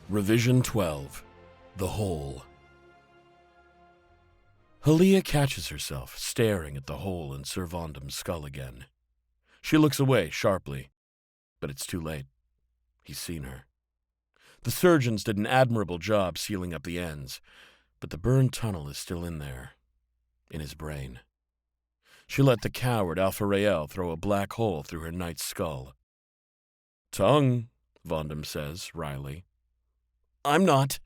Revision 12. The Hole. Haliya catches herself staring at the hole in Sir Vondam's skull again. She looks away sharply, but it's too late. He's seen her. The surgeons did an admirable job sealing up the ends, but the burned tunnel is still in there, in his brain. She let the coward Alpha Rael throw a black hole through her knight's skull. "Tongue," Vondam says, wryly. "I'm not."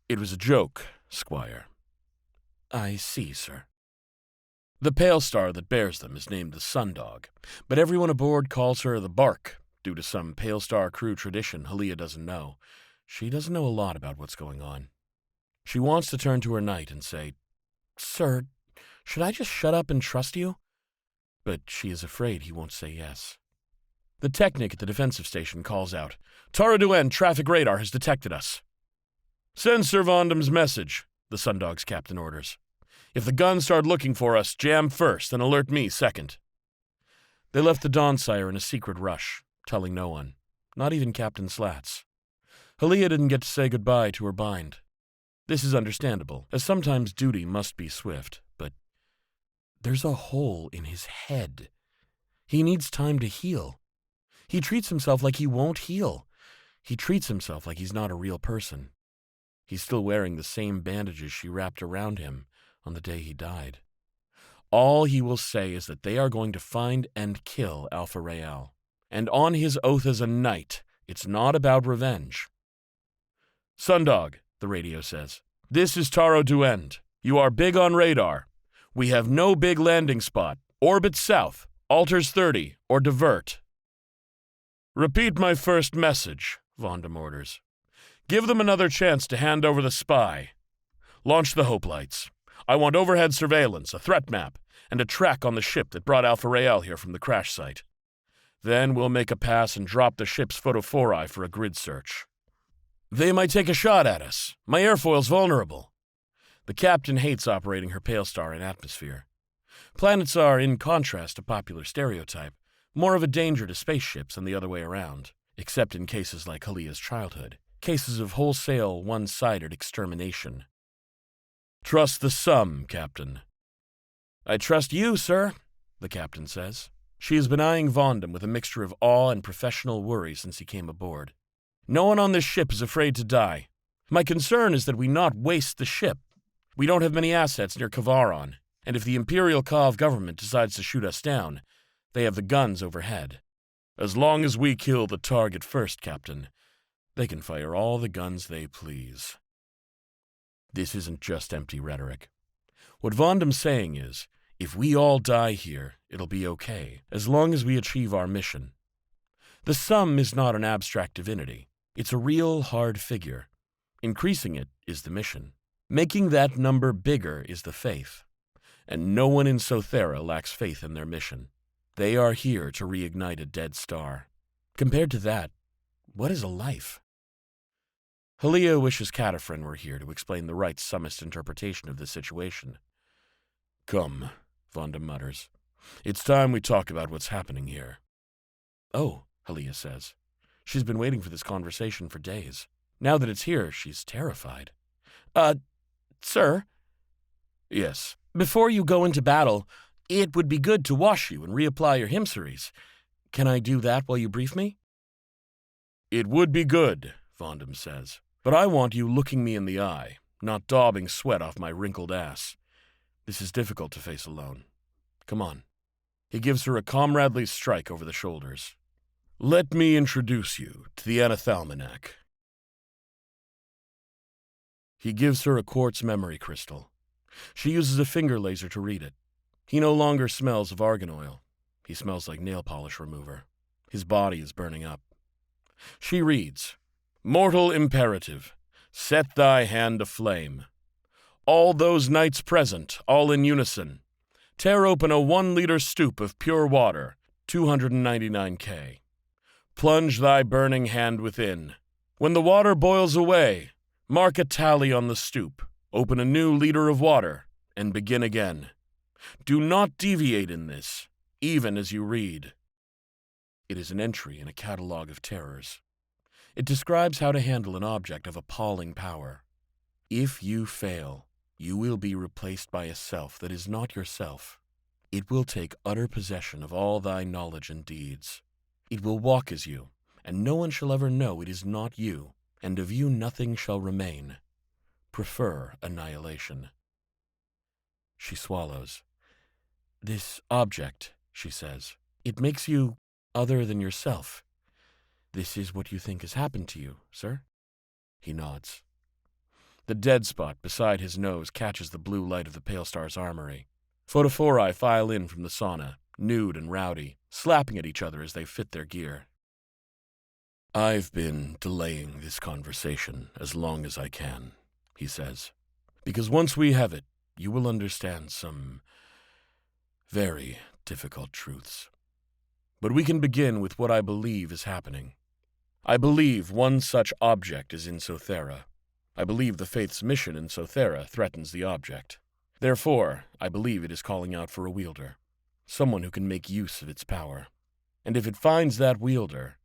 "It was a joke, Squire." "I see, sir." The pale star that bears them is named the Sundog, but everyone aboard calls her the Bark, due to some pale star crew tradition Haliya doesn't know. She doesn't know a lot about what's going on. She wants to turn to her knight and say, "Sir, should I just shut up and trust you?" But she is afraid he won't say yes. The technic at the defensive station calls out, "Tara Duen, traffic radar has detected us." "Send Sir Vondam's message," the Sundog's captain orders. "If the guns start looking for us, jam first and alert me second." They left the Dawnsire in a secret rush, telling no one, not even Captain Slats. Haliya didn't get to say goodbye to her bind. This is understandable, as sometimes duty must be swift, but there's a hole in his head. He needs time to heal. He treats himself like he won't heal. He treats himself like he's not a real person. He's still wearing the same bandages she wrapped around him on the day he died. All he will say is that they are going to find and kill Alpha Rael. And on his oath as a knight, it's not about revenge. "Sundog," the radio says, "this is Taro Duend. You are big on radar. We have no big landing spot. Orbit south, alters 30, or divert." "Repeat my first message," Vondam orders. "Give them another chance to hand over the spy. Launch the Hope Lights. I want overhead surveillance, a threat map, and a track on the ship that brought Alpha Rael here from the crash site. Then we'll make a pass and drop the ship's photophori for a grid search. They might take a shot at us. My airfoil's vulnerable." The captain hates operating her pale star in atmosphere. Planets are, in contrast to popular stereotype, more of a danger to spaceships than the other way around, except in cases like Haliya's childhood, cases of wholesale, one-sided extermination. "Trust the sum, Captain." "I trust you, sir," the captain says. She has been eyeing Vondam with a mixture of awe and professional worry since he came aboard. "No one on this ship is afraid to die. My concern is that we not waste the ship. We don't have many assets near Kavaron, and if the Imperial Kav government decides to shoot us down, they have the guns overhead. As long as we kill the target first, Captain, they can fire all the guns they please." This isn't just empty rhetoric. What Vondam's saying is, if we all die here, it'll be okay, as long as we achieve our mission. The sum is not an abstract divinity. It's a real, hard figure. Increasing it is the mission. Making that number bigger is the faith. And no one in Sothera lacks faith in their mission. They are here to reignite a dead star. Compared to that, what is a life? Haliya wishes Cataphren were here to explain the right summist interpretation of this situation. "Come," Vondam mutters. "It's time we talk about what's happening here." "Oh," Haliya says. She's been waiting for this conversation for days. Now that it's here, she's terrified. Sir?" "Yes?" "Before you go into battle, it would be good to wash you and reapply your himsaries. Can I do that while you brief me?" "It would be good," Vondam says. "But I want you looking me in the eye, not daubing sweat off my wrinkled ass. This is difficult to face alone. Come on." He gives her a comradely strike over the shoulders. "Let me introduce you to the Anathalmanac." He gives her a quartz memory crystal. She uses a finger laser to read it. He no longer smells of argan oil. He smells like nail polish remover. His body is burning up. She reads, "Mortal imperative, set thy hand aflame. All those knights present, all in unison, tear open a 1-liter stoop of pure water, 299 K. Plunge thy burning hand within. When the water boils away, mark a tally on the stoop, open a new liter of water, and begin again. Do not deviate in this, even as you read." It is an entry in a catalog of terrors. It describes how to handle an object of appalling power. If you fail, you will be replaced by a self that is not yourself. It will take utter possession of all thy knowledge and deeds. It will walk as you, and no one shall ever know it is not you, and of you nothing shall remain. Prefer annihilation. She swallows. This object, she says, it makes you other than yourself. This is what you think has happened to you, sir? He nods. The dead spot beside his nose catches the blue light of the Pale Star's armory. Photophori file in from the sauna, nude and rowdy, slapping at each other as they fit their gear. I've been delaying this conversation as long as I can, he says, because once we have it, you will understand some very difficult truths. But we can begin with what I believe is happening. I believe one such object is in Sothera. I believe the Faith's mission in Sothera threatens the object. Therefore, I believe it is calling out for a wielder, someone who can make use of its power. And if it finds that wielder,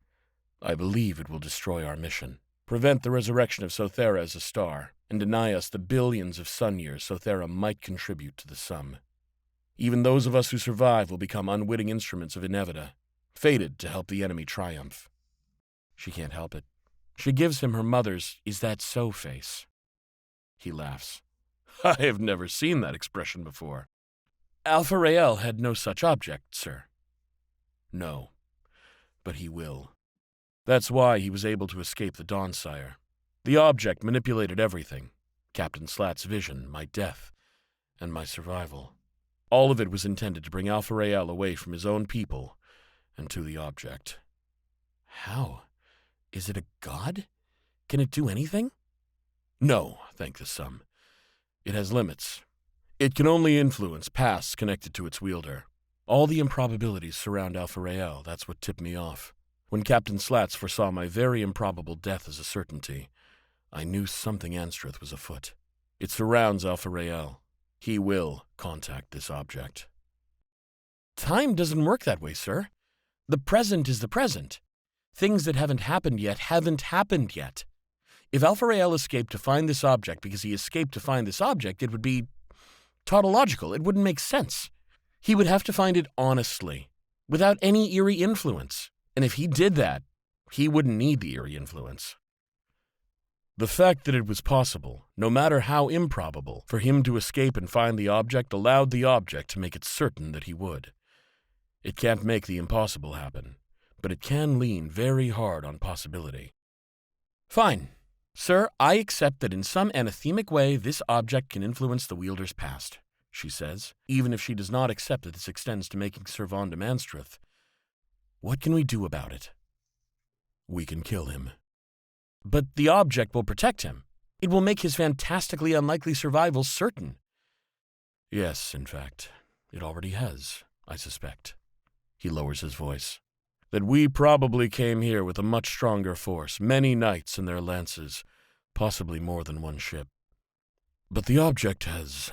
I believe it will destroy our mission, prevent the resurrection of Sothera as a star, and deny us the billions of sun years Sothera might contribute to the sum. Even those of us who survive will become unwitting instruments of Inevita, fated to help the enemy triumph. She can't help it. She gives him her mother's "is that so" face. He laughs. I have never seen that expression before. Alpha Rael had no such object, sir. No, but he will. That's why he was able to escape the Dawnsire. The object manipulated everything. Captain Slat's vision, my death, and my survival. All of it was intended to bring Alpha Rael away from his own people and to the object. How? Is it a god? Can it do anything? No, thank the Sum. It has limits. It can only influence pasts connected to its wielder. All the improbabilities surround Alpha Rael. That's what tipped me off. When Captain Slats foresaw my very improbable death as a certainty, I knew something Anstreth was afoot. It surrounds Alpha Rael. He will contact this object. Time doesn't work that way, sir. The present is the present. Things that haven't happened yet. If Alpha Rael escaped to find this object because he escaped to find this object, it would be tautological. It wouldn't make sense. He would have to find it honestly, without any eerie influence. And if he did that, he wouldn't need the eerie influence. The fact that it was possible, no matter how improbable, for him to escape and find the object allowed the object to make it certain that he would. It can't make the impossible happen, but it can lean very hard on possibility. Fine. Sir, I accept that in some anathemic way this object can influence the wielder's past, she says, even if she does not accept that this extends to making Sir Vondam Anstreth. What can we do about it? We can kill him. But the object will protect him. It will make his fantastically unlikely survival certain. Yes, in fact, it already has, I suspect. He lowers his voice. That we probably came here with a much stronger force, many knights and their lances, possibly more than one ship. But the object has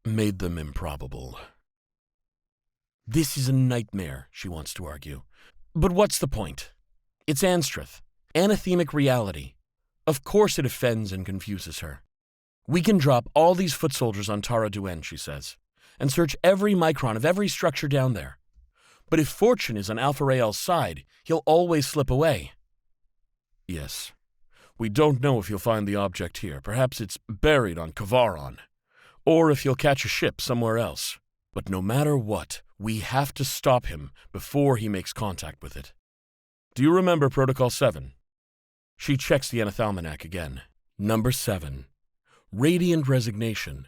made them improbable. This is a nightmare, she wants to argue. But what's the point? It's Anstreth. Anathemic reality. Of course it offends and confuses her. We can drop all these foot soldiers on Tara Duen, she says, and search every micron of every structure down there. But if fortune is on Alpha Rael's side, he'll always slip away. Yes. We don't know if he'll find the object here. Perhaps it's buried on Kavaron. Or if he'll catch a ship somewhere else. But no matter what, we have to stop him before he makes contact with it. Do you remember Protocol 7? She checks the Anathalmanac again. Number 7. Radiant resignation.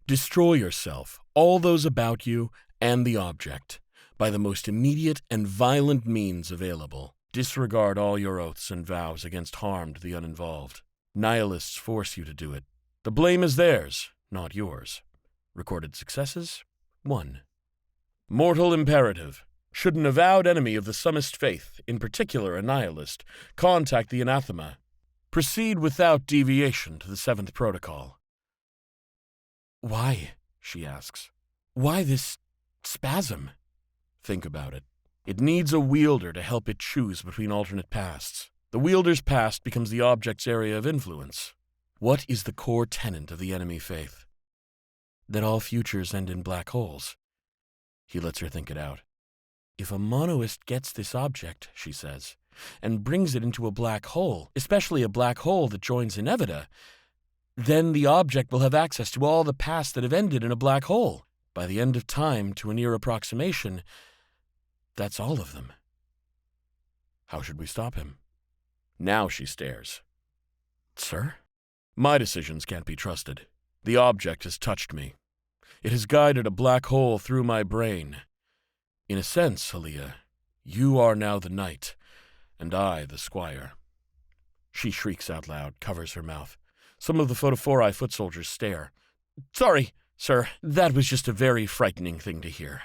Destroy yourself, all those about you, and the object, by the most immediate and violent means available. Disregard all your oaths and vows against harm to the uninvolved. Nihilists force you to do it. The blame is theirs, not yours. Recorded successes? 1. Mortal imperative. Should an avowed enemy of the Summist faith, in particular a nihilist, contact the anathema, proceed without deviation to the 7th protocol. Why? She asks. Why this spasm? Think about it. It needs a wielder to help it choose between alternate pasts. The wielder's past becomes the object's area of influence. What is the core tenet of the enemy faith? That all futures end in black holes. He lets her think it out. If a monoist gets this object, she says, and brings it into a black hole, especially a black hole that joins Inevita, then the object will have access to all the past that have ended in a black hole. By the end of time, to a near approximation, that's all of them. How should we stop him? Now she stares. Sir? My decisions can't be trusted. The object has touched me. It has guided a black hole through my brain. In a sense, Haliya, you are now the knight, and I the squire. She shrieks out loud, covers her mouth. Some of the photophori foot soldiers stare. Sorry, sir, that was just a very frightening thing to hear.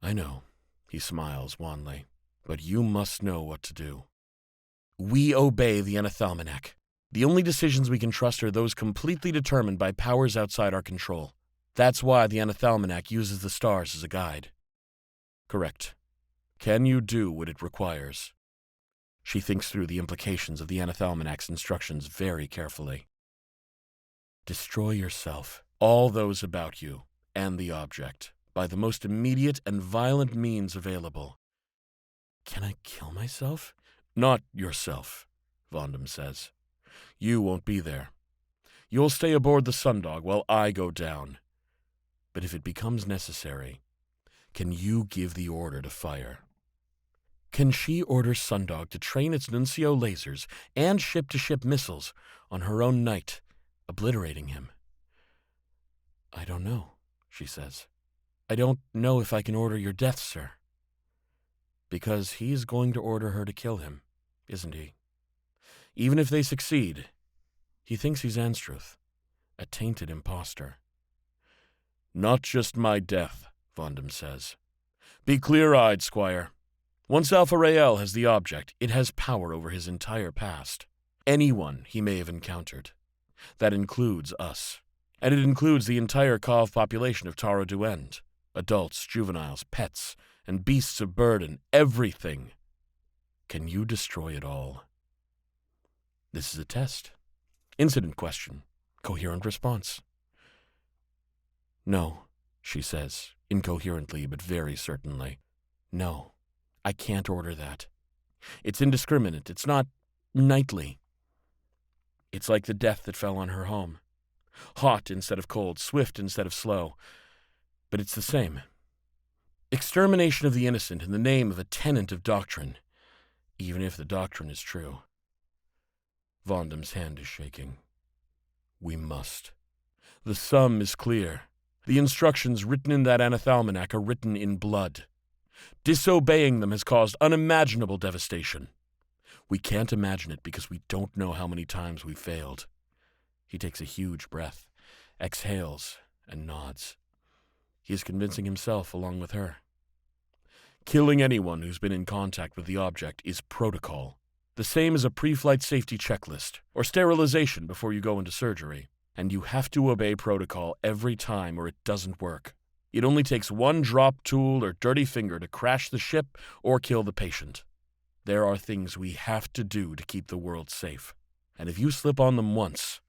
I know, he smiles wanly, but you must know what to do. We obey the Anathalmanac. The only decisions we can trust are those completely determined by powers outside our control. That's why the Anathalmanac uses the stars as a guide. Correct. Can you do what it requires? She thinks through the implications of the Anathalmanac's instructions very carefully. Destroy yourself, all those about you, and the object, by the most immediate and violent means available. Can I kill myself? Not yourself, Vondam says. You won't be there. You'll stay aboard the Sundog while I go down. But if it becomes necessary, can you give the order to fire? Can she order Sundog to train its Nuncio lasers and ship-to-ship missiles on her own knight, obliterating him? I don't know, she says. I don't know if I can order your death, sir. Because he's going to order her to kill him, isn't he? Even if they succeed, he thinks he's Anstruth, a tainted impostor. Not just my death, Vondam says. Be clear-eyed, Squire. Once Alpha Rael has the object, it has power over his entire past. Anyone he may have encountered. That includes us. And it includes the entire Cov population of Tara Duend. Adults, juveniles, pets, and beasts of burden, everything. Can you destroy it all? This is a test. Incident question. Coherent response. No, she says, incoherently but very certainly. No, I can't order that. It's indiscriminate. It's not knightly. It's like the death that fell on her home. Hot instead of cold, swift instead of slow. But it's the same. Extermination of the innocent in the name of a tenet of doctrine, even if the doctrine is true. Vondam's hand is shaking. We must. The sum is clear. The instructions written in that Anathalmanac are written in blood. Disobeying them has caused unimaginable devastation. We can't imagine it because we don't know how many times we've failed. He takes a huge breath, exhales, and nods. He is convincing himself along with her. Killing anyone who's been in contact with the object is protocol, the same as a pre-flight safety checklist or sterilization before you go into surgery. And you have to obey protocol every time or it doesn't work. It only takes one drop tool or dirty finger to crash the ship or kill the patient. There are things we have to do to keep the world safe. And if you slip on them once,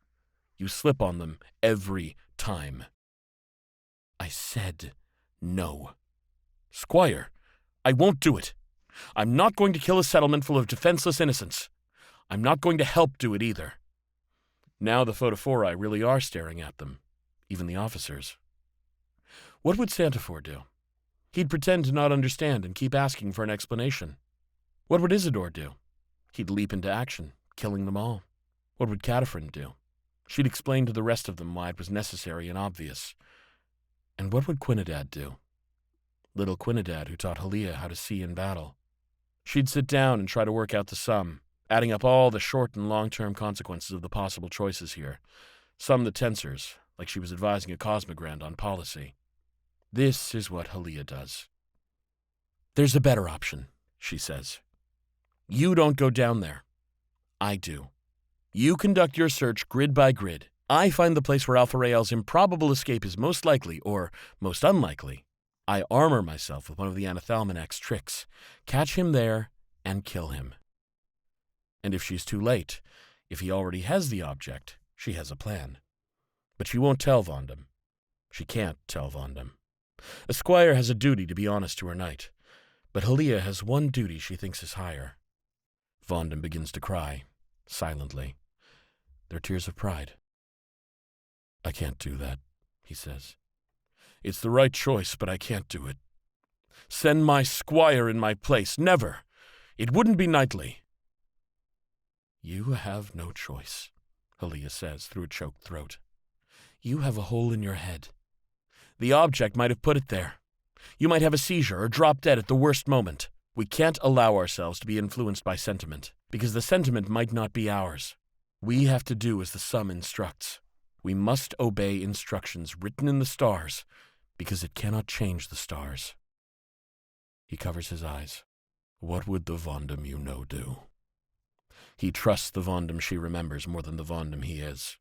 you slip on them every time. I said no. Squire, I won't do it. I'm not going to kill a settlement full of defenseless innocents. I'm not going to help do it either. Now the photophori really are staring at them, even the officers. What would Santafor do? He'd pretend to not understand and keep asking for an explanation. What would Isidore do? He'd leap into action, killing them all. What would Cataphrine do? She'd explain to the rest of them why it was necessary and obvious. And what would Quinidad do? Little Quinidad who taught Haliya how to see in battle. She'd sit down and try to work out the sum, adding up all the short and long-term consequences of the possible choices here. Sum the tensors, like she was advising a cosmogrand on policy. This is what Haliya does. There's a better option, she says. You don't go down there. I do. You conduct your search grid by grid. I find the place where Alpha Rael's improbable escape is most likely, or most unlikely. I armor myself with one of the Anathalmanac's tricks, catch him there, and kill him. And if she's too late, if he already has the object, she has a plan. But she won't tell Vondam. She can't tell Vondam. A squire has a duty to be honest to her knight, but Haliya has one duty she thinks is higher. Vondam begins to cry, silently. They're tears of pride. I can't do that, he says. It's the right choice, but I can't do it. Send my squire in my place. Never. It wouldn't be knightly. You have no choice, Haliya says through a choked throat. You have a hole in your head. The object might have put it there. You might have a seizure or drop dead at the worst moment. We can't allow ourselves to be influenced by sentiment, because the sentiment might not be ours. We have to do as the sum instructs. We must obey instructions written in the stars, because it cannot change the stars. He covers his eyes. What would the Vondam you know do? He trusts the Vondam she remembers more than the Vondam he is.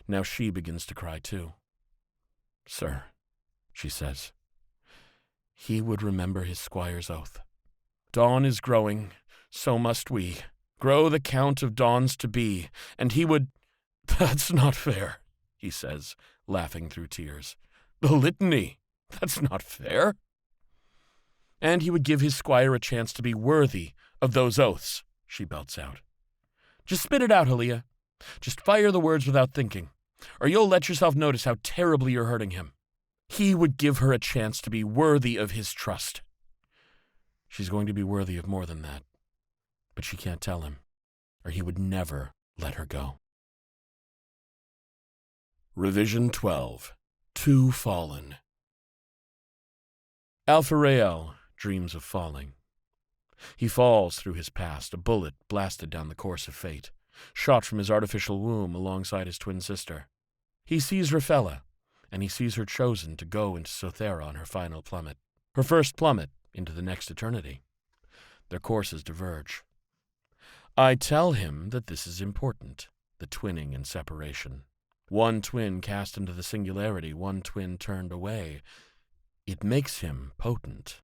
Now she begins to cry too. Sir, she says, he would remember his squire's oath. Dawn is growing, so must we. Grow the count of dawns to be, and he would... That's not fair, he says, laughing through tears. The litany, that's not fair. And he would give his squire a chance to be worthy of those oaths, she belts out. Just spit it out, Haliya. Just fire the words without thinking, or you'll let yourself notice how terribly you're hurting him. He would give her a chance to be worthy of his trust. She's going to be worthy of more than that, but she can't tell him, or he would never let her go. Revision 12. Two Fallen. Alpha dreams of falling. He falls through his past, a bullet blasted down the course of fate, shot from his artificial womb alongside his twin sister. He sees Raphella, and he sees her chosen to go into Sothera on her final plummet, her first plummet into the next eternity. Their courses diverge. I tell him that this is important, the twinning and separation. One twin cast into the singularity, one twin turned away. It makes him potent.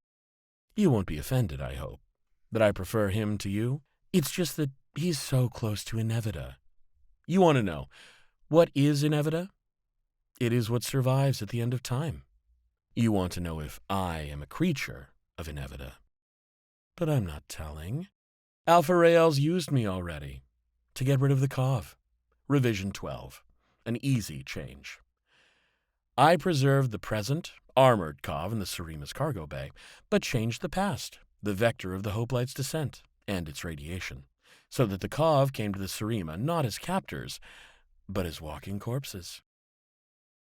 You won't be offended, I hope, that I prefer him to you. It's just that he's so close to Inevita. You want to know, what is Inevita? It is what survives at the end of time. You want to know if I am a creature of Inevita. But I'm not telling. Alpha Rael's used me already, to get rid of the Cov. Revision 12. An easy change. I preserved the present, armored Cov in the Surima's cargo bay, but changed the past, the vector of the Hoplites' descent, and its radiation, so that the Cov came to the Surima not as captors, but as walking corpses.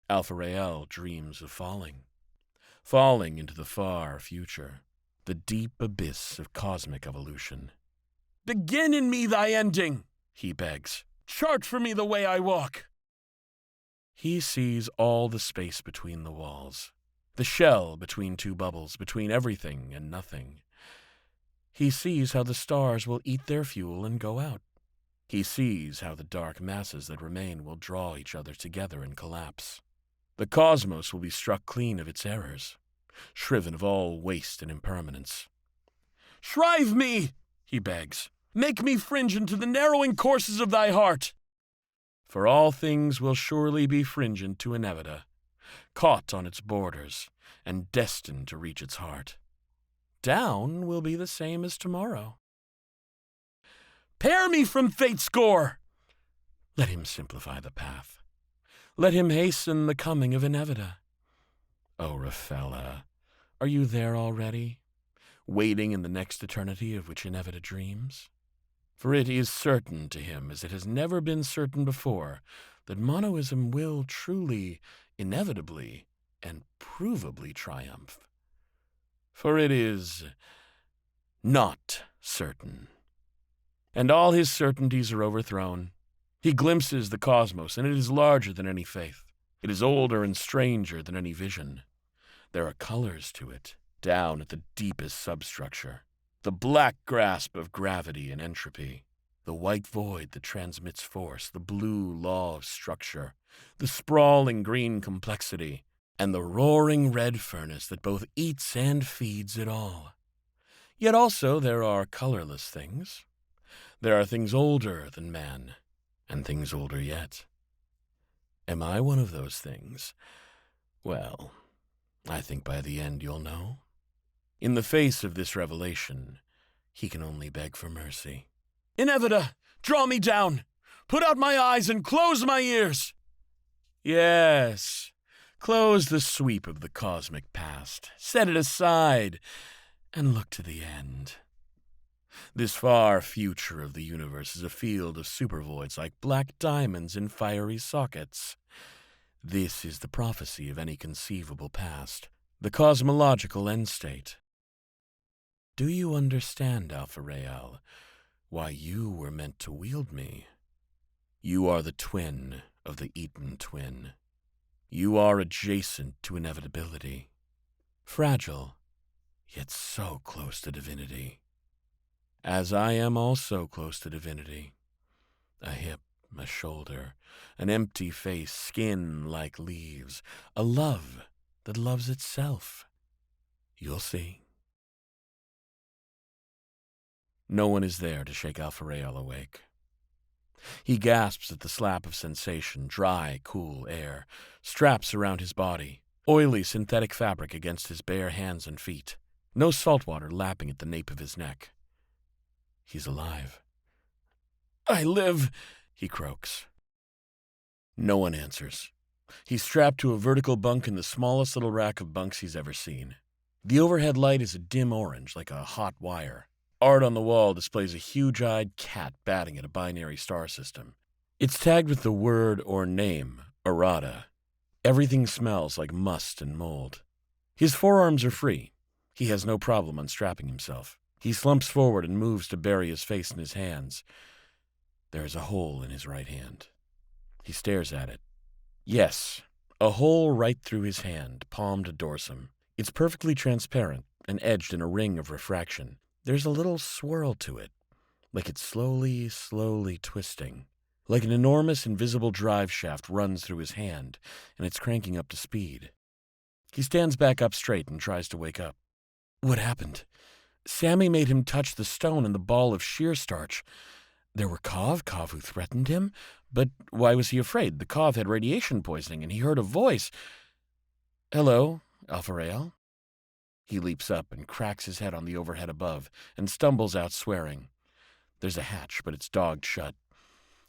Alpha Rael dreams of falling into the far future, the deep abyss of cosmic evolution. Begin in me thy ending, he begs. Chart for me the way I walk. He sees all the space between the walls, the shell between two bubbles, between everything and nothing. He sees how the stars will eat their fuel and go out. He sees how the dark masses that remain will draw each other together and collapse. The cosmos will be struck clean of its errors, shriven of all waste and impermanence. Shrive me, he begs. Make me fringe into the narrowing courses of thy heart. For all things will surely be fringent to Inevita, caught on its borders, and destined to reach its heart. Down will be the same as tomorrow. Pare me from fate's gore! Let him simplify the path. Let him hasten the coming of Inevita. Oh, Raphella, are you there already, waiting in the next eternity of which Inevita dreams? For it is certain to him, as it has never been certain before, that monoism will truly, inevitably, and provably triumph. For it is not certain. And all his certainties are overthrown. He glimpses the cosmos, and it is larger than any faith. It is older and stranger than any vision. There are colors to it, down at the deepest substructure. The black grasp of gravity and entropy, the white void that transmits force, the blue law of structure, the sprawling green complexity, and the roaring red furnace that both eats and feeds it all. Yet also there are colorless things. There are things older than man, and things older yet. Am I one of those things? Well, I think by the end you'll know. In the face of this revelation, he can only beg for mercy. Inevita, draw me down! Put out my eyes and close my ears! Yes, close the sweep of the cosmic past, set it aside, and look to the end. This far future of the universe is a field of supervoids like black diamonds in fiery sockets. This is the prophecy of any conceivable past, the cosmological end state. Do you understand, Alpha-Rael, why you were meant to wield me? You are the twin of the Eaton twin. You are adjacent to inevitability. Fragile, yet so close to divinity. As I am also close to divinity. A hip, a shoulder, an empty face, skin like leaves, a love that loves itself. You'll see. No one is there to shake Alpha-Rael awake. He gasps at the slap of sensation, dry, cool air, straps around his body, oily synthetic fabric against his bare hands and feet, no salt water lapping at the nape of his neck. He's alive. I live, he croaks. No one answers. He's strapped to a vertical bunk in the smallest little rack of bunks he's ever seen. The overhead light is a dim orange, like a hot wire. Art on the wall displays a huge-eyed cat batting at a binary star system. It's tagged with the word or name, errata. Everything smells like must and mold. His forearms are free. He has no problem unstrapping himself. He slumps forward and moves to bury his face in his hands. There is a hole in his right hand. He stares at it. Yes, a hole right through his hand, palm to dorsum. It's perfectly transparent and edged in a ring of refraction. There's a little swirl to it, like it's slowly twisting. Like an enormous invisible drive shaft runs through his hand, and it's cranking up to speed. He stands back up straight and tries to wake up. What happened? Sammy made him touch the stone and the ball of shear starch. There were Kov who threatened him, but why was he afraid? The Kov had radiation poisoning, and he heard a voice. Hello, Alpha-Rael. He leaps up and cracks his head on the overhead above and stumbles out swearing. There's a hatch, but it's dogged shut.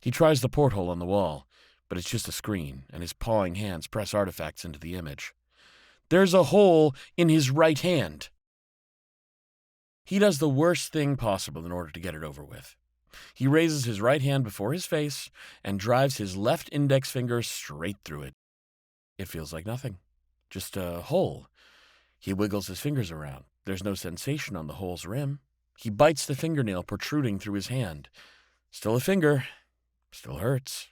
He tries the porthole on the wall, but it's just a screen, and his pawing hands press artifacts into the image. There's a hole in his right hand. He does the worst thing possible in order to get it over with. He raises his right hand before his face and drives his left index finger straight through it. It feels like nothing. Just a hole. He wiggles his fingers around. There's no sensation on the hole's rim. He bites the fingernail protruding through his hand. Still a finger. Still hurts.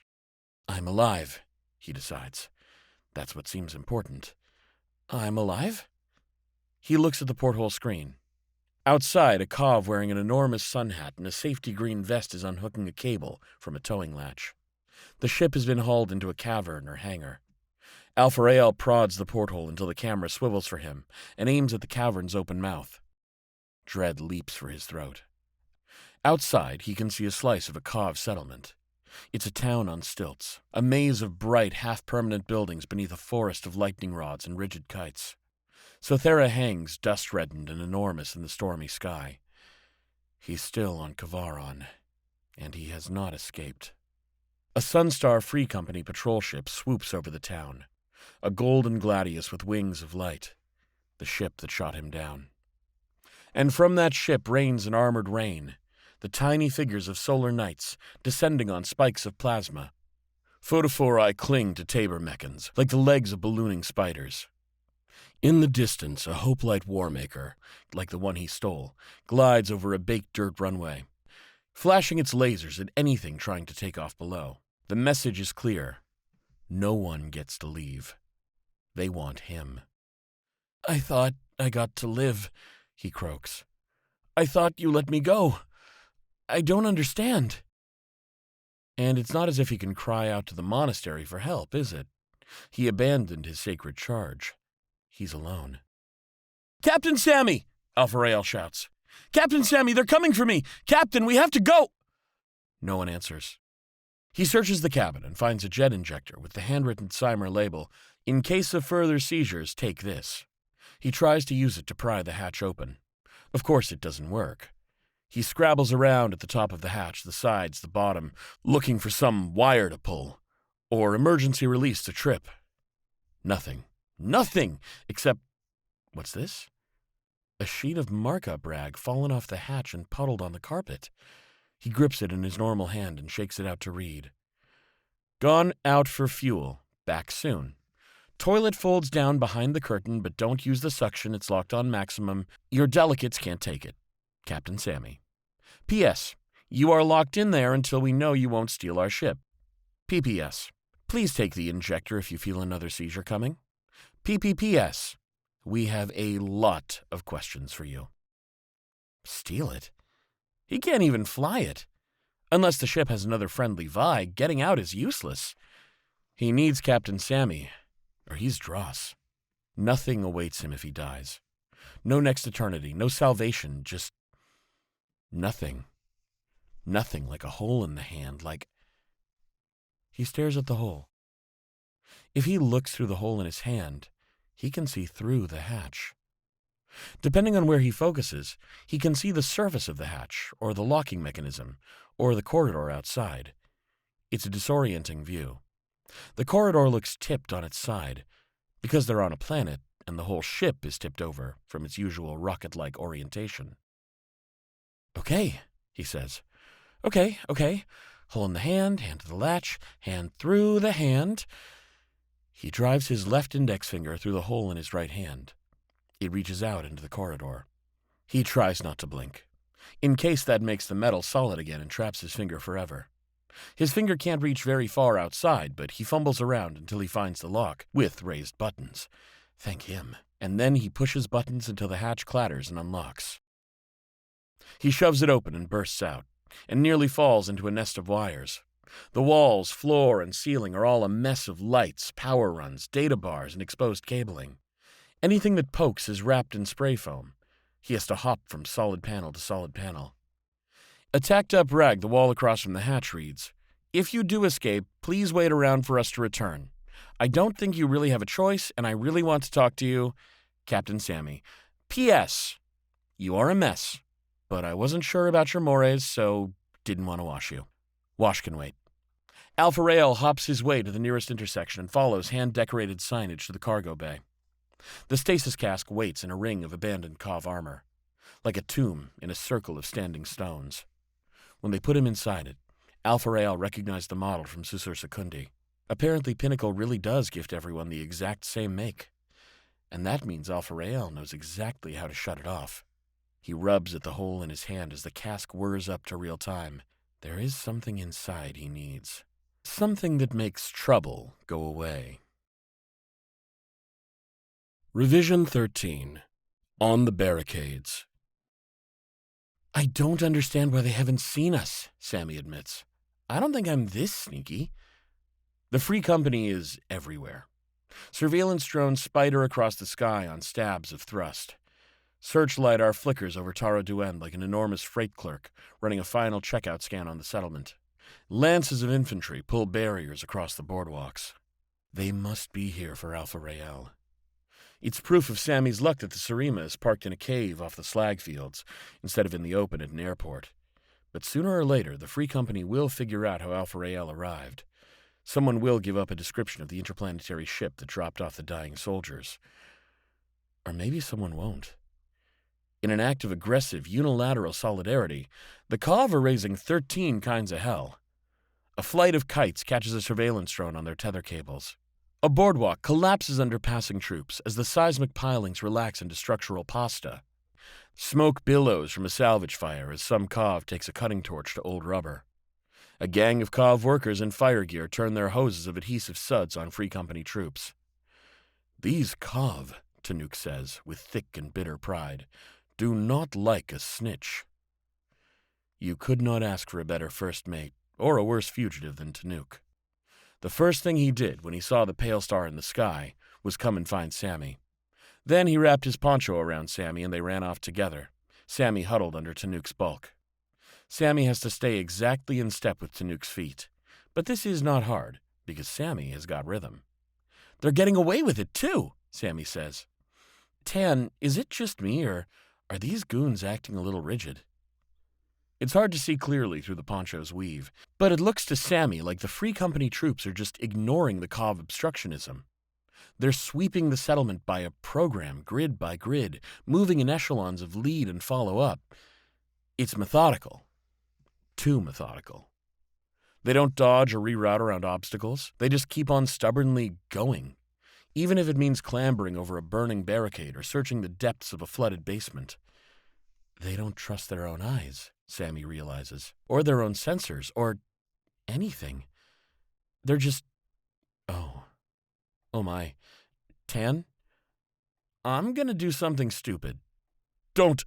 I'm alive, he decides. That's what seems important. I'm alive? He looks at the porthole screen. Outside, a Kov wearing an enormous sun hat and a safety green vest is unhooking a cable from a towing latch. The ship has been hauled into a cavern or hangar. Alpha-Rael prods the porthole until the camera swivels for him and aims at the cavern's open mouth. Dread leaps for his throat. Outside, he can see a slice of a Kov settlement. It's a town on stilts, a maze of bright, half-permanent buildings beneath a forest of lightning rods and rigid kites. Sothera hangs, dust-reddened and enormous in the stormy sky. He's still on Kavaron, and he has not escaped. A Sunstar Free Company patrol ship swoops over the town. A golden gladius with wings of light, the ship that shot him down. And from that ship rains an armored rain, the tiny figures of solar knights descending on spikes of plasma. Photophori cling to tabor mechans, like the legs of ballooning spiders. In the distance, a hoplite warmaker, like the one he stole, glides over a baked dirt runway, flashing its lasers at anything trying to take off below. The message is clear. No one gets to leave. They want him. I thought I got to live, he croaks. I thought you let me go. I don't understand. And it's not as if he can cry out to the monastery for help, is it? He abandoned his sacred charge. He's alone. Captain Sammy! Alpha-Rael shouts. Captain Sammy, they're coming for me! Captain, we have to go! No one answers. He searches the cabin and finds a jet injector with the handwritten Cymer label, "In case of further seizures, take this." He tries to use it to pry the hatch open. Of course it doesn't work. He scrabbles around at the top of the hatch, the sides, the bottom, looking for some wire to pull, or emergency release to trip. Nothing. Nothing! Except, what's this? A sheet of markup rag fallen off the hatch and puddled on the carpet. He grips it in his normal hand and shakes it out to read. "Gone out for fuel. Back soon. Toilet folds down behind the curtain, but don't use the suction. It's locked on maximum. Your delicates can't take it. Captain Sammy. P.S. You are locked in there until we know you won't steal our ship. P.P.S. Please take the injector if you feel another seizure coming. P.P.P.S. We have a lot of questions for you." Steal it? He can't even fly it. Unless the ship has another friendly Vi, getting out is useless. He needs Captain Sammy, or he's dross. Nothing awaits him if he dies. No next eternity, no salvation, just nothing. Nothing, like a hole in the hand, like... He stares at the hole. If he looks through the hole in his hand, he can see through the hatch. Depending on where he focuses, he can see the surface of the hatch, or the locking mechanism, or the corridor outside. It's a disorienting view. The corridor looks tipped on its side, because they're on a planet, and the whole ship is tipped over from its usual rocket-like orientation. "Okay," he says. Okay. Hole in the hand to the latch, hand through the hand." He drives his left index finger through the hole in his right hand. It reaches out into the corridor. He tries not to blink, in case that makes the metal solid again and traps his finger forever. His finger can't reach very far outside, but he fumbles around until he finds the lock, with raised buttons. Thank him. And then he pushes buttons until the hatch clatters and unlocks. He shoves it open and bursts out, and nearly falls into a nest of wires. The walls, floor, and ceiling are all a mess of lights, power runs, data bars, and exposed cabling. Anything that pokes is wrapped in spray foam. He has to hop from solid panel to solid panel. A tacked-up rag the wall across from the hatch reads, "If you do escape, please wait around for us to return. I don't think you really have a choice, and I really want to talk to you, Captain Sammy. P.S. You are a mess, but I wasn't sure about your mores, so didn't want to wash you. Wash can wait." Alpha Rael hops his way to the nearest intersection and follows hand-decorated signage to the cargo bay. The stasis cask waits in a ring of abandoned Cov armor, like a tomb in a circle of standing stones. When they put him inside it, Alpha Rael recognized the model from Susur Secundi. Apparently Pinnacle really does gift everyone the exact same make. And that means Alpha Rael knows exactly how to shut it off. He rubs at the hole in his hand as the cask whirs up to real time. There is something inside he needs. Something that makes trouble go away. Revision 13. On the Barricades. "I don't understand why they haven't seen us," Sammy admits. "I don't think I'm this sneaky." The Free Company is everywhere. Surveillance drones spider across the sky on stabs of thrust. Searchlight our flickers over Taro Duen like an enormous freight clerk running a final checkout scan on the settlement. Lances of infantry pull barriers across the boardwalks. They must be here for Alpha Rael. It's proof of Sammy's luck that the Sarima is parked in a cave off the slag fields instead of in the open at an airport. But sooner or later, the Free Company will figure out how Alpha Rael arrived. Someone will give up a description of the interplanetary ship that dropped off the dying soldiers. Or maybe someone won't. In an act of aggressive, unilateral solidarity, the Cov are raising 13 kinds of hell. A flight of kites catches a surveillance drone on their tether cables. A boardwalk collapses under passing troops as the seismic pilings relax into structural pasta. Smoke billows from a salvage fire as some Cov takes a cutting torch to old rubber. A gang of Cov workers in fire gear turn their hoses of adhesive suds on Free Company troops. "These Cov," Tanuk says, with thick and bitter pride, "do not like a snitch." You could not ask for a better first mate, or a worse fugitive than Tanuk. The first thing he did when he saw the pale star in the sky was come and find Sammy. Then he wrapped his poncho around Sammy and they ran off together, Sammy huddled under Tanuk's bulk. Sammy has to stay exactly in step with Tanook's feet. But this is not hard, because Sammy has got rhythm. "They're getting away with it, too," Sammy says. "Tan, is it just me, or are these goons acting a little rigid?" It's hard to see clearly through the poncho's weave, but it looks to Sammy like the Free Company troops are just ignoring the Cov obstructionism. They're sweeping the settlement by a program, grid by grid, moving in echelons of lead and follow up. It's methodical. Too methodical. They don't dodge or reroute around obstacles. They just keep on stubbornly going, even if it means clambering over a burning barricade or searching the depths of a flooded basement. They don't trust their own eyes, Sammy realizes, or their own sensors, or anything. They're just... Oh my. Tan? I'm gonna do something stupid. Don't...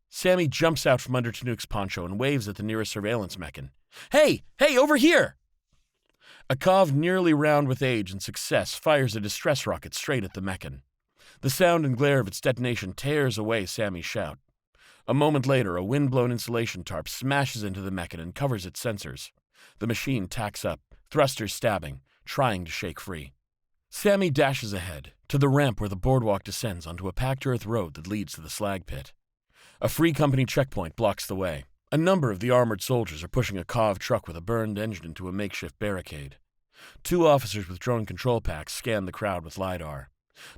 Sammy jumps out from under Tanook's poncho and waves at the nearest surveillance mechan. Hey, over here! A Cov nearly round with age and success fires a distress rocket straight at the mechan. The sound and glare of its detonation tears away Sammy's shout. A moment later, a wind-blown insulation tarp smashes into the mechan and covers its sensors. The machine tacks up, thrusters stabbing, trying to shake free. Sammy dashes ahead, to the ramp where the boardwalk descends onto a packed earth road that leads to the slag pit. A Free Company checkpoint blocks the way. A number of the armored soldiers are pushing a Cov truck with a burned engine into a makeshift barricade. 2 officers with drone control packs scan the crowd with LiDAR.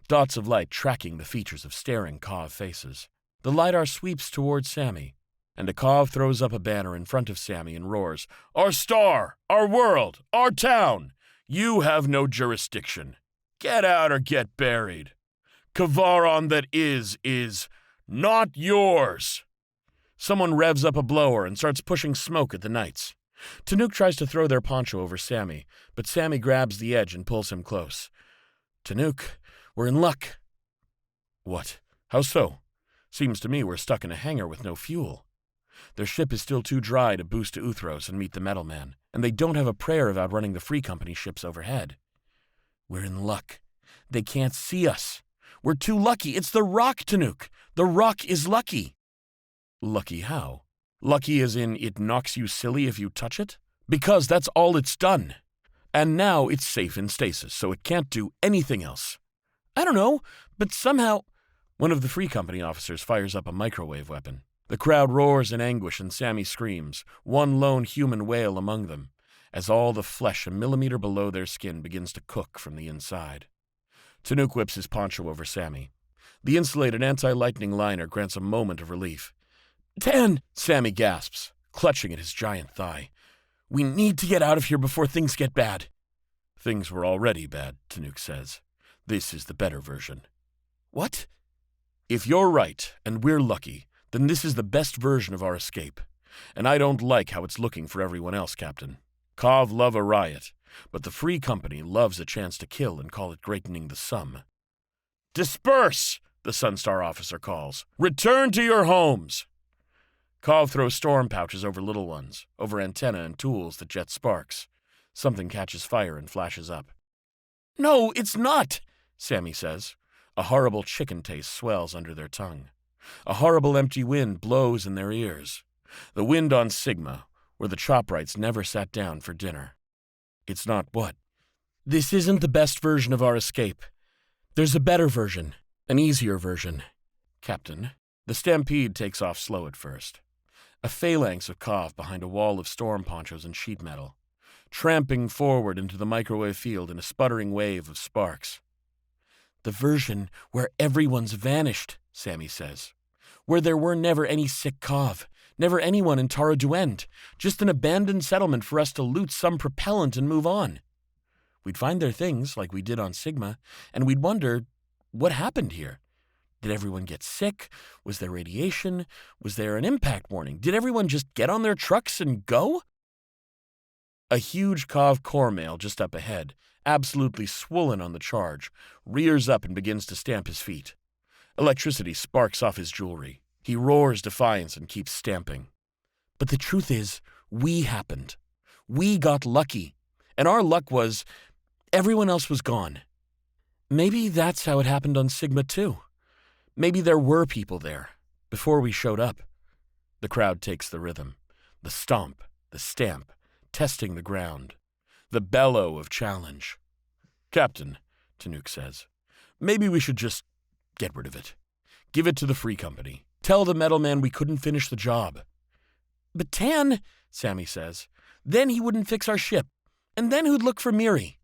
Dots of light tracking the features of staring Cov faces. The LiDAR sweeps towards Sammy, and a Cov throws up a banner in front of Sammy and roars, "Our star! Our world! Our town! You have no jurisdiction. Get out or get buried. Kavaron that is not yours." Someone revs up a blower and starts pushing smoke at the knights. Tanook tries to throw their poncho over Sammy, but Sammy grabs the edge and pulls him close. "Tanook, we're in luck." "What? How so? Seems to me we're stuck in a hangar with no fuel." Their ship is still too dry to boost to Uthros and meet the Metal Man, and they don't have a prayer of outrunning the Free Company ships overhead. "We're in luck. They can't see us. We're too lucky. It's the rock, Tanook. The rock is lucky." "Lucky how? Lucky as in it knocks you silly if you touch it? Because that's all it's done. And now it's safe in stasis, so it can't do anything else." "I don't know, but somehow—" One of the Free Company officers fires up a microwave weapon. The crowd roars in anguish and Sammy screams, one lone human wail among them, as all the flesh a millimeter below their skin begins to cook from the inside. Tanook whips his poncho over Sammy. The insulated anti-lightning liner grants a moment of relief. "Tan!" Sammy gasps, clutching at his giant thigh. "We need to get out of here before things get bad." "Things were already bad," Tanook says. "This is the better version." "What?" "If you're right, and we're lucky, then this is the best version of our escape. And I don't like how it's looking for everyone else, Captain. Cov love a riot, but the Free Company loves a chance to kill and call it greatening the sum." "Disperse!" the Sunstar officer calls. "Return to your homes!" Cov throws storm pouches over little ones, over antenna and tools that jet sparks. Something catches fire and flashes up. "No, it's not," Sammy says. A horrible chicken taste swells under their tongue. A horrible empty wind blows in their ears. The wind on Sigma, where the Choprites never sat down for dinner. "It's not what?" "This isn't the best version of our escape. There's a better version, an easier version." "Captain." The stampede takes off slow at first. A phalanx of Cov behind a wall of storm ponchos and sheet metal, tramping forward into the microwave field in a sputtering wave of sparks. "The version where everyone's vanished," Sammy says. "Where there were never any sick Cov, never anyone in Tara Duend, just an abandoned settlement for us to loot some propellant and move on. We'd find their things, like we did on Sigma, and we'd wonder, what happened here? Did everyone get sick? Was there radiation? Was there an impact warning? Did everyone just get on their trucks and go?" A huge Cov core mail just up ahead, absolutely swollen on the charge, rears up and begins to stamp his feet. Electricity sparks off his jewelry. He roars defiance and keeps stamping. "But the truth is, we happened. We got lucky. And our luck was, everyone else was gone. Maybe that's how it happened on Sigma too. Maybe there were people there, before we showed up." The crowd takes the rhythm. The stomp, the stamp, testing the ground. The bellow of challenge. "Captain," Tanuk says, "maybe we should just get rid of it. Give it to the Free Company. Tell the metal man we couldn't finish the job." "But Tan," Sammy says, "then he wouldn't fix our ship. And then who'd look for Miri?"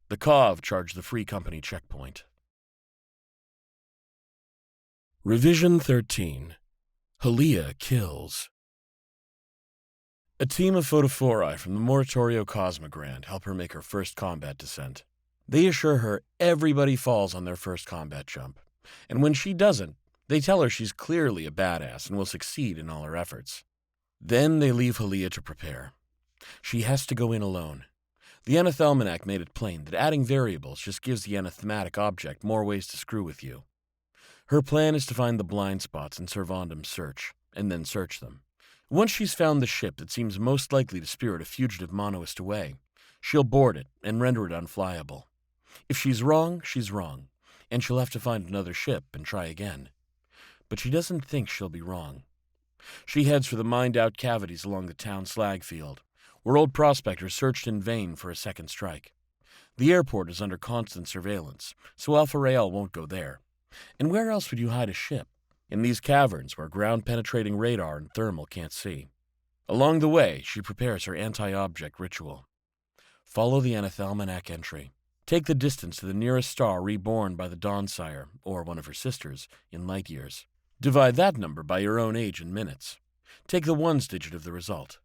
The Cov charged the Free Company checkpoint. Revision 13. Haliya kills. A team of photophori from the Moratorio Cosmogrand help her make her first combat descent. They assure her everybody falls on their first combat jump, and when she doesn't, they tell her she's clearly a badass and will succeed in all her efforts. Then they leave Haliya to prepare. She has to go in alone. The Anathalmanac made it plain that adding variables just gives the anathematic object more ways to screw with you. Her plan is to find the blind spots in Servandum's search, and then search them. Once she's found the ship that seems most likely to spirit a fugitive monoist away, she'll board it and render it unflyable. If she's wrong, and she'll have to find another ship and try again. But she doesn't think she'll be wrong. She heads for the mined-out cavities along the town slag field, where old prospectors searched in vain for a second strike. The airport is under constant surveillance, so Alpha Rael won't go there. And where else would you hide a ship? In these caverns where ground-penetrating radar and thermal can't see. Along the way, she prepares her anti-object ritual. Follow the Anathalmanac entry. Take the distance to the nearest star reborn by the Dawn Sire, or one of her sisters, in light years. Divide that number by your own age in minutes. Take the ones digit of the result.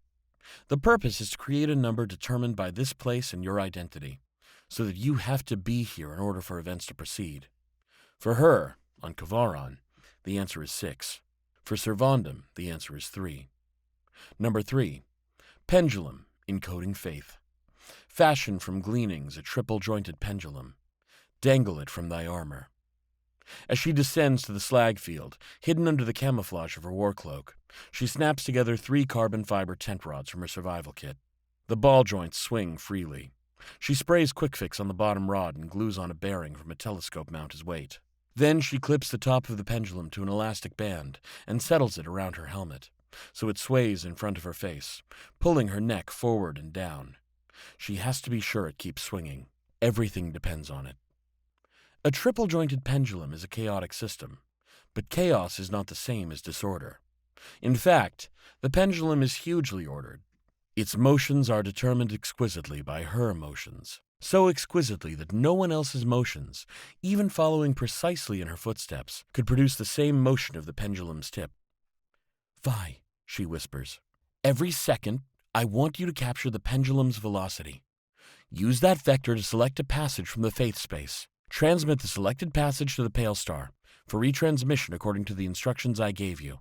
The purpose is to create a number determined by this place and your identity, so that you have to be here in order for events to proceed. For her, on Kavaron, the answer is 6. For Servandum, the answer is 3. Number 3. Pendulum, encoding faith. Fashion from gleanings a triple-jointed pendulum. Dangle it from thy armor. As she descends to the slag field, hidden under the camouflage of her war cloak, she snaps together 3 carbon fiber tent rods from her survival kit. The ball joints swing freely. She sprays Quick Fix on the bottom rod and glues on a bearing from a telescope mount as weight. Then she clips the top of the pendulum to an elastic band and settles it around her helmet, so it sways in front of her face, pulling her neck forward and down. She has to be sure it keeps swinging. Everything depends on it. A triple-jointed pendulum is a chaotic system, but chaos is not the same as disorder. In fact, the pendulum is hugely ordered. Its motions are determined exquisitely by her motions, so exquisitely that no one else's motions, even following precisely in her footsteps, could produce the same motion of the pendulum's tip. "Vi," she whispers, "every second, I want you to capture the pendulum's velocity. Use that vector to select a passage from the faith space. Transmit the selected passage to the Pale Star, for retransmission according to the instructions I gave you.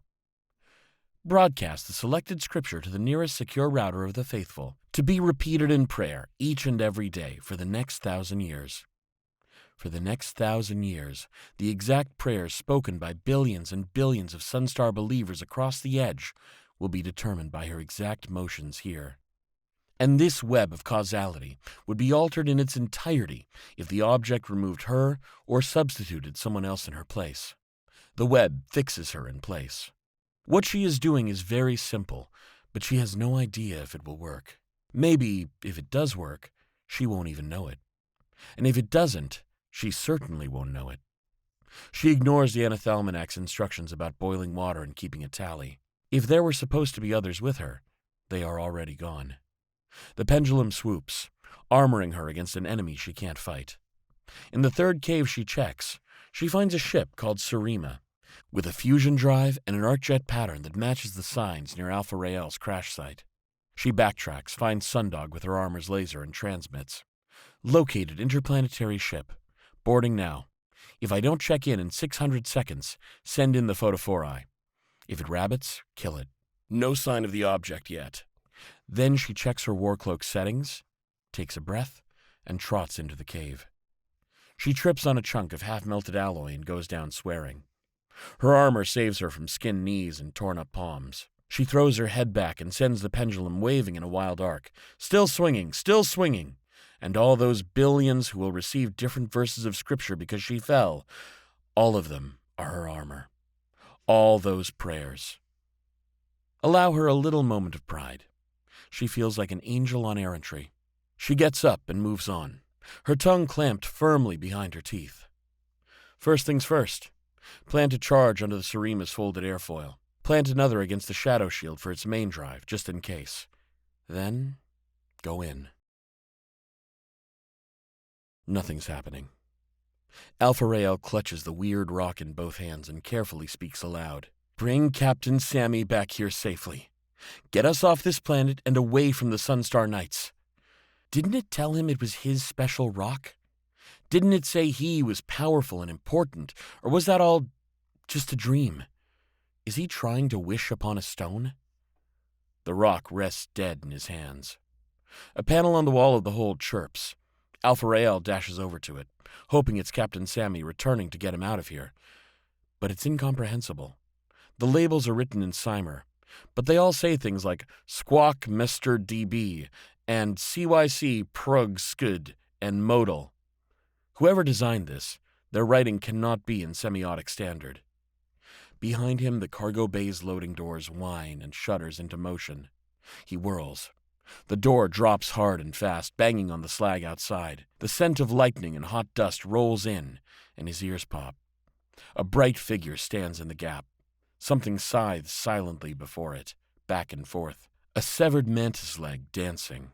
Broadcast the selected scripture to the nearest secure router of the faithful, to be repeated in prayer each and every day for the next 1,000 years. For the next 1,000 years, the exact prayers spoken by billions and billions of Sunstar believers across the edge will be determined by her exact motions here. And this web of causality would be altered in its entirety if the object removed her or substituted someone else in her place. The web fixes her in place. What she is doing is very simple, but she has no idea if it will work. Maybe, if it does work, she won't even know it. And if it doesn't, she certainly won't know it. She ignores the Anathalmanac's instructions about boiling water and keeping a tally. If there were supposed to be others with her, they are already gone. The pendulum swoops, armoring her against an enemy she can't fight. In the third cave she checks, she finds a ship called Surima, with a fusion drive and an arcjet pattern that matches the signs near Alpha Rael's crash site. She backtracks, finds Sundog with her armor's laser, and transmits. Located interplanetary ship. Boarding now. If I don't check in 600 seconds, send in the photophori. If it rabbits, kill it. No sign of the object yet. Then she checks her war cloak settings, takes a breath, and trots into the cave. She trips on a chunk of half-melted alloy and goes down swearing. Her armor saves her from skinned knees and torn-up palms. She throws her head back and sends the pendulum waving in a wild arc. Still swinging, and all those billions who will receive different verses of scripture because she fell, all of them are her armor. All those prayers. Allow her a little moment of pride. She feels like an angel on errantry. She gets up and moves on, her tongue clamped firmly behind her teeth. First things first. Plant a charge under the Serema's folded airfoil. Plant another against the shadow shield for its main drive, just in case. Then, go in. Nothing's happening. Alpha Rael clutches the weird rock in both hands and carefully speaks aloud. Bring Captain Sammy back here safely. Get us off this planet and away from the Sunstar Knights. Didn't it tell him it was his special rock? Didn't it say he was powerful and important, or was that all just a dream? Is he trying to wish upon a stone? The rock rests dead in his hands. A panel on the wall of the hold chirps. Alpha Rael dashes over to it, hoping it's Captain Sammy returning to get him out of here. But it's incomprehensible. The labels are written in Cymer, but they all say things like Squawk Mr. DB and CYC Prug Scud and Modal. Whoever designed this, their writing cannot be in semiotic standard. Behind him, the cargo bay's loading doors whine and shutters into motion. He whirls. The door drops hard and fast, banging on the slag outside. The scent of lightning and hot dust rolls in, and his ears pop. A bright figure stands in the gap. Something scythes silently before it, back and forth. A severed mantis leg dancing.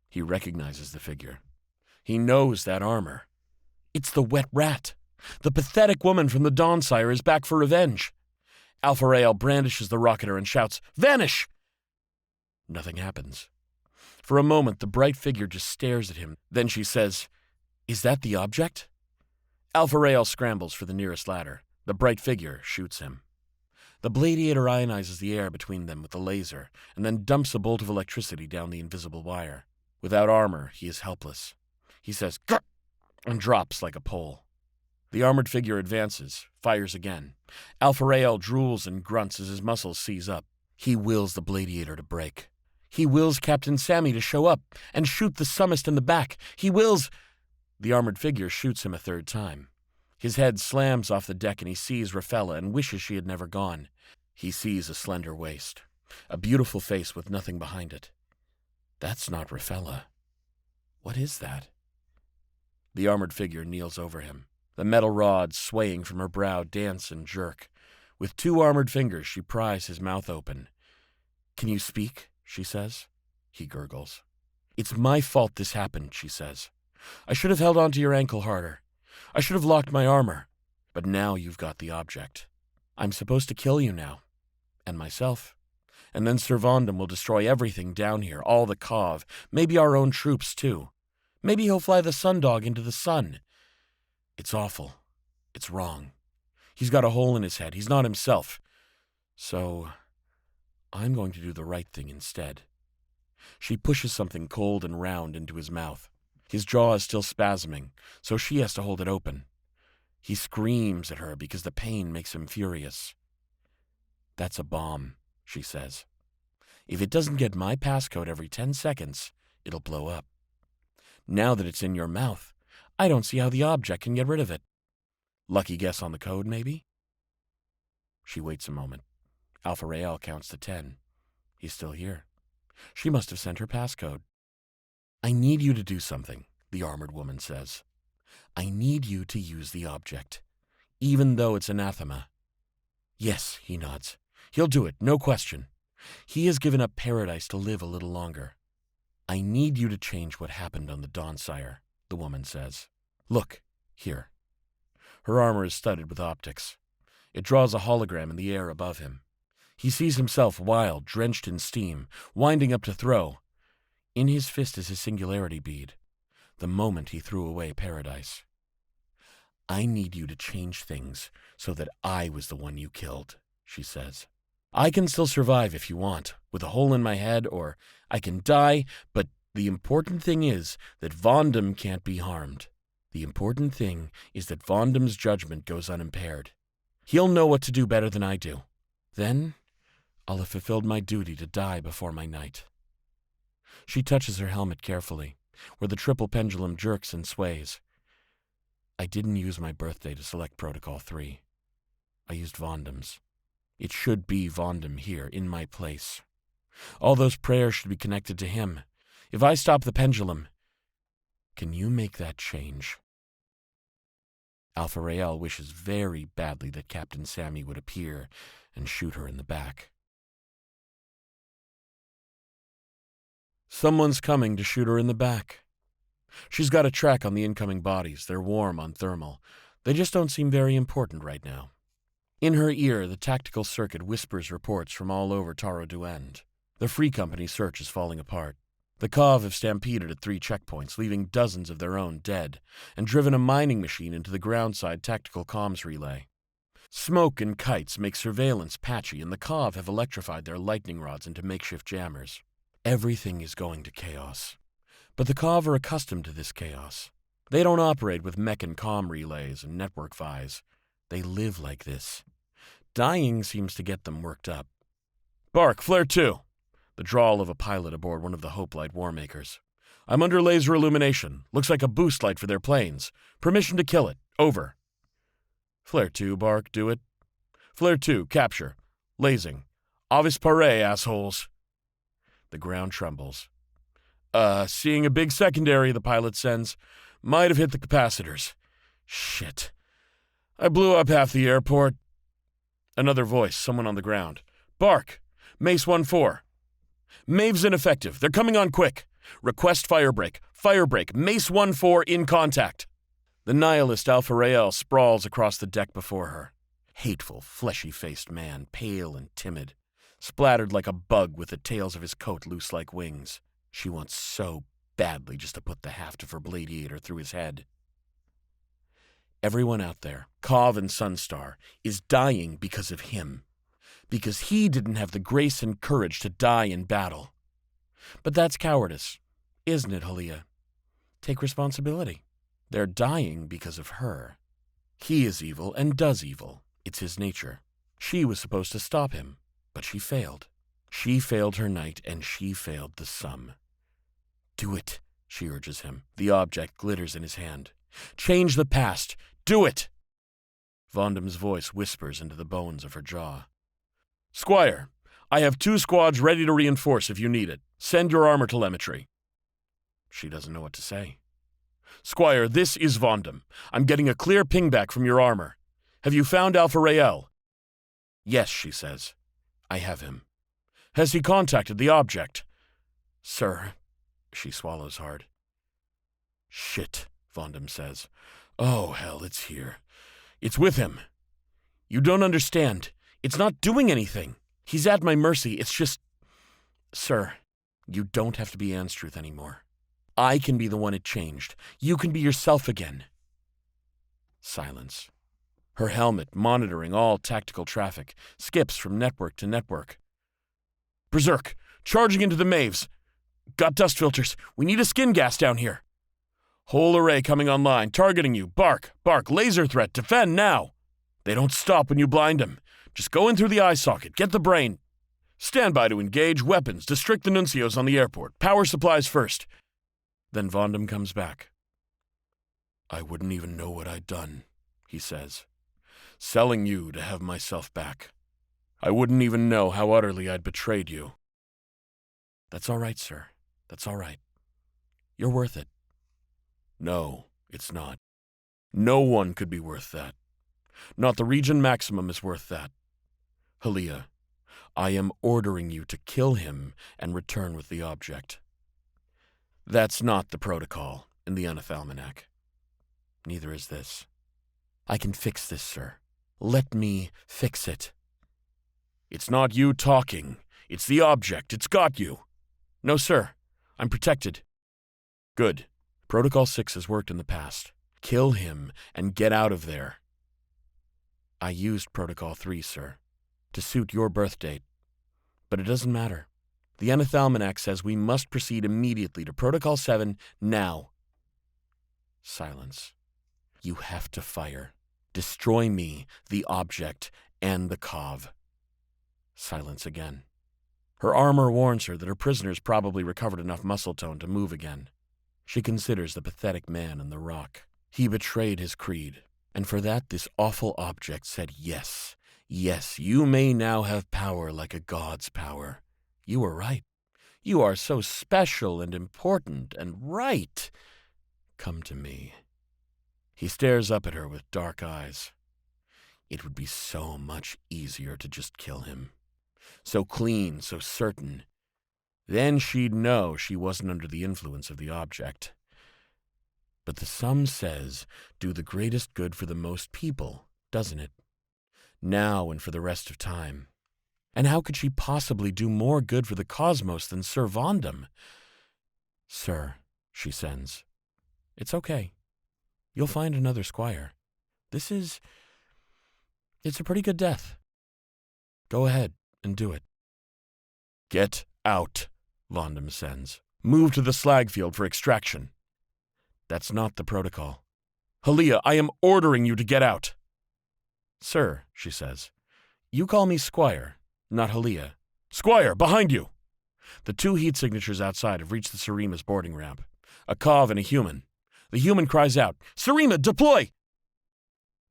He recognizes the figure. He knows that armor. It's the wet rat. The pathetic woman from the Dawnsire is back for revenge. Alpha Rael brandishes the rocketer and shouts, "Vanish!" Nothing happens. For a moment, the bright figure just stares at him. Then she says, "Is that the object?" Alpha Rael scrambles for the nearest ladder. The bright figure shoots him. The Gladiator ionizes the air between them with the laser, and then dumps a bolt of electricity down the invisible wire. Without armor, he is helpless. He says, "Grr!" and drops like a pole. The armored figure advances, fires again. Alpha Rael drools and grunts as his muscles seize up. He wills the Gladiator to break. He wills Captain Sammy to show up and shoot the Summist in the back. He wills... The armored figure shoots him a third time. His head slams off the deck and he sees Raphella and wishes she had never gone. He sees a slender waist, a beautiful face with nothing behind it. That's not Raphella. What is that? The armored figure kneels over him. The metal rods swaying from her brow dance and jerk. With 2 armored fingers, she pries his mouth open. "Can you speak?" she says. He gurgles. "It's my fault this happened," she says. "I should have held onto your ankle harder. I should have locked my armor. But now you've got the object. I'm supposed to kill you now. And myself. And then Servondum will destroy everything down here, all the Cov, maybe our own troops too. Maybe he'll fly the Sundog into the sun. It's awful. It's wrong. He's got a hole in his head. He's not himself. So I'm going to do the right thing instead." She pushes something cold and round into his mouth. His jaw is still spasming, so she has to hold it open. He screams at her because the pain makes him furious. "That's a bomb," she says. "If it doesn't get my passcode every 10 seconds, it'll blow up. Now that it's in your mouth, I don't see how the object can get rid of it. Lucky guess on the code, maybe?" She waits a moment. Alpha Rael counts to 10. He's still here. She must have sent her passcode. "I need you to do something," the armored woman says. "I need you to use the object, even though it's anathema." "Yes," he nods. "He'll do it, no question. He has given up paradise to live a little longer." "I need you to change what happened on the Dawnsire," the woman says. "Look, here." Her armor is studded with optics. It draws a hologram in the air above him. He sees himself wild, drenched in steam, winding up to throw. In his fist is his singularity bead, the moment he threw away paradise. "I need you to change things so that I was the one you killed," she says. "I can still survive if you want, with a hole in my head, or I can die, but the important thing is that Vondum can't be harmed. The important thing is that Vondum's judgment goes unimpaired. He'll know what to do better than I do. Then I'll have fulfilled my duty to die before my night." She touches her helmet carefully, where the triple pendulum jerks and sways. "I didn't use my birthday to select Protocol 3. I used Vondum's. It should be Vondam here, in my place. All those prayers should be connected to him. If I stop the pendulum, can you make that change? Alpha Rael wishes very badly that Captain Sammy would appear and shoot her in the back. Someone's coming to shoot her in the back. She's got a track on the incoming bodies. They're warm on thermal. They just don't seem very important right now. In her ear, the tactical circuit whispers reports from all over Taro Duend. The Free Company search is falling apart. The Kav have stampeded at 3 checkpoints, leaving dozens of their own dead, and driven a mining machine into the groundside tactical comms relay. Smoke and kites make surveillance patchy, and the Kav have electrified their lightning rods into makeshift jammers. Everything is going to chaos. But the Kav are accustomed to this chaos. They don't operate with mech and comm relays and network vies. They live like this. Dying seems to get them worked up. Bark, flare 2. The drawl of a pilot aboard one of the Hoplite Warmakers. I'm under laser illumination. Looks like a boost light for their planes. Permission to kill it. Over. Flare 2, Bark, do it. Flare 2, capture. Lasing. Avis pare, assholes. The ground trembles. Seeing a big secondary, the pilot sends. Might have hit the capacitors. Shit. I blew up half the airport. Another voice, someone on the ground. Bark. Mace 1-4. Mave's ineffective. They're coming on quick. Request firebreak. Firebreak. Mace 1-4 in contact. The nihilist Alpha Rael sprawls across the deck before her. Hateful, fleshy-faced man, pale and timid. Splattered like a bug with the tails of his coat loose like wings. She wants so badly just to put the haft of her Bladiator through his head. Everyone out there, Kav and Sunstar, is dying because of him. Because he didn't have the grace and courage to die in battle. But that's cowardice, isn't it, Haliya? Take responsibility. They're dying because of her. He is evil and does evil. It's his nature. She was supposed to stop him, but she failed. She failed her knight, and she failed the sum. Do it, she urges him. The object glitters in his hand. Change the past. Do it! Vondam's voice whispers into the bones of her jaw. Squire, I have 2 squads ready to reinforce if you need it. Send your armor telemetry. She doesn't know what to say. Squire, this is Vondam. I'm getting a clear ping back from your armor. Have you found Alpha Rael? Yes, she says. I have him. Has he contacted the object? Sir, she swallows hard. Shit, Vondam says. Oh, hell, it's here. It's with him. You don't understand. It's not doing anything. He's at my mercy. It's just... Sir, you don't have to be Anstruth anymore. I can be the one it changed. You can be yourself again. Silence. Her helmet, monitoring all tactical traffic, skips from network to network. Berserk, charging into the Maves. Got dust filters. We need a skin gas down here. Whole array coming online, targeting you. Bark, bark, laser threat, defend now. They don't stop when you blind them. Just go in through the eye socket, get the brain. Stand by to engage, weapons, district the nuncios on the airport. Power supplies first. Then Vondam comes back. I wouldn't even know what I'd done, he says. Selling you to have myself back. I wouldn't even know how utterly I'd betrayed you. That's all right, sir. That's all right. You're worth it. No, it's not. No one could be worth that. Not the Region Maximum is worth that. Haliya, I am ordering you to kill him and return with the object. That's not the protocol in the Anathalmanac. Neither is this. I can fix this, sir. Let me fix it. It's not you talking. It's the object. It's got you. No, sir. I'm protected. Good. Protocol 6 has worked in the past. Kill him and get out of there. I used Protocol 3, sir, to suit your birth date. But it doesn't matter. The Anathalmanac says we must proceed immediately to Protocol 7 now. Silence. You have to fire. Destroy me, the object, and the Kav. Silence again. Her armor warns her that her prisoners probably recovered enough muscle tone to move again. She considers the pathetic man in the rock. He betrayed his creed, and for that this awful object said yes. Yes, you may now have power like a god's power. You were right. You are so special and important and right. Come to me. He stares up at her with dark eyes. It would be so much easier to just kill him. So clean, so certain. Then she'd know she wasn't under the influence of the object. But the sum says, do the greatest good for the most people, doesn't it? Now and for the rest of time. And how could she possibly do more good for the cosmos than Sir Vondam? Sir, she sends. It's okay. You'll find another squire. It's a pretty good death. Go ahead and do it. Get out, Vondam sends. Move to the slag field for extraction. That's not the protocol. Haliya, I am ordering you to get out. Sir, she says, you call me Squire, not Haliya. Squire, behind you! The two heat signatures outside have reached the Sarima's boarding ramp. A Cov and a human. The human cries out, Sarima, deploy!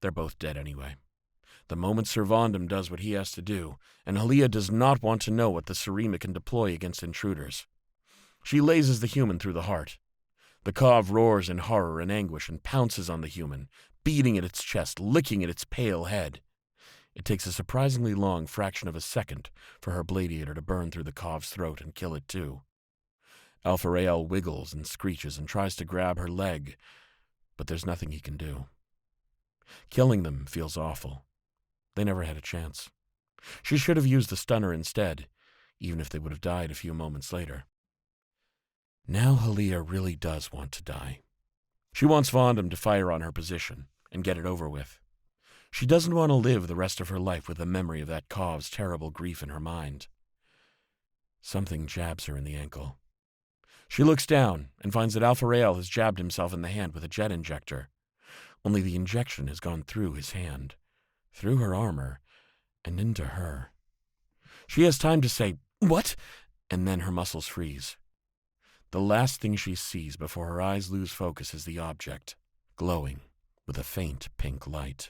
They're both dead anyway. The moment Sir Vondam does what he has to do, and Haliya does not want to know what the Sarima can deploy against intruders. She lasers the human through the heart. The Cov roars in horror and anguish and pounces on the human, beating at its chest, licking at its pale head. It takes a surprisingly long fraction of a second for her bladiator to burn through the Cov's throat and kill it too. Alpha Rael wiggles and screeches and tries to grab her leg, but there's nothing he can do. Killing them feels awful. They never had a chance. She should have used the stunner instead, even if they would have died a few moments later. Now Haliya really does want to die. She wants Vondam to fire on her position and get it over with. She doesn't want to live the rest of her life with the memory of that Cov's terrible grief in her mind. Something jabs her in the ankle. She looks down and finds that Alpha Rael has jabbed himself in the hand with a jet injector. Only the injection has gone through his hand, through her armor, and into her. She has time to say, "What?" and then her muscles freeze. The last thing she sees before her eyes lose focus is the object, glowing with a faint pink light.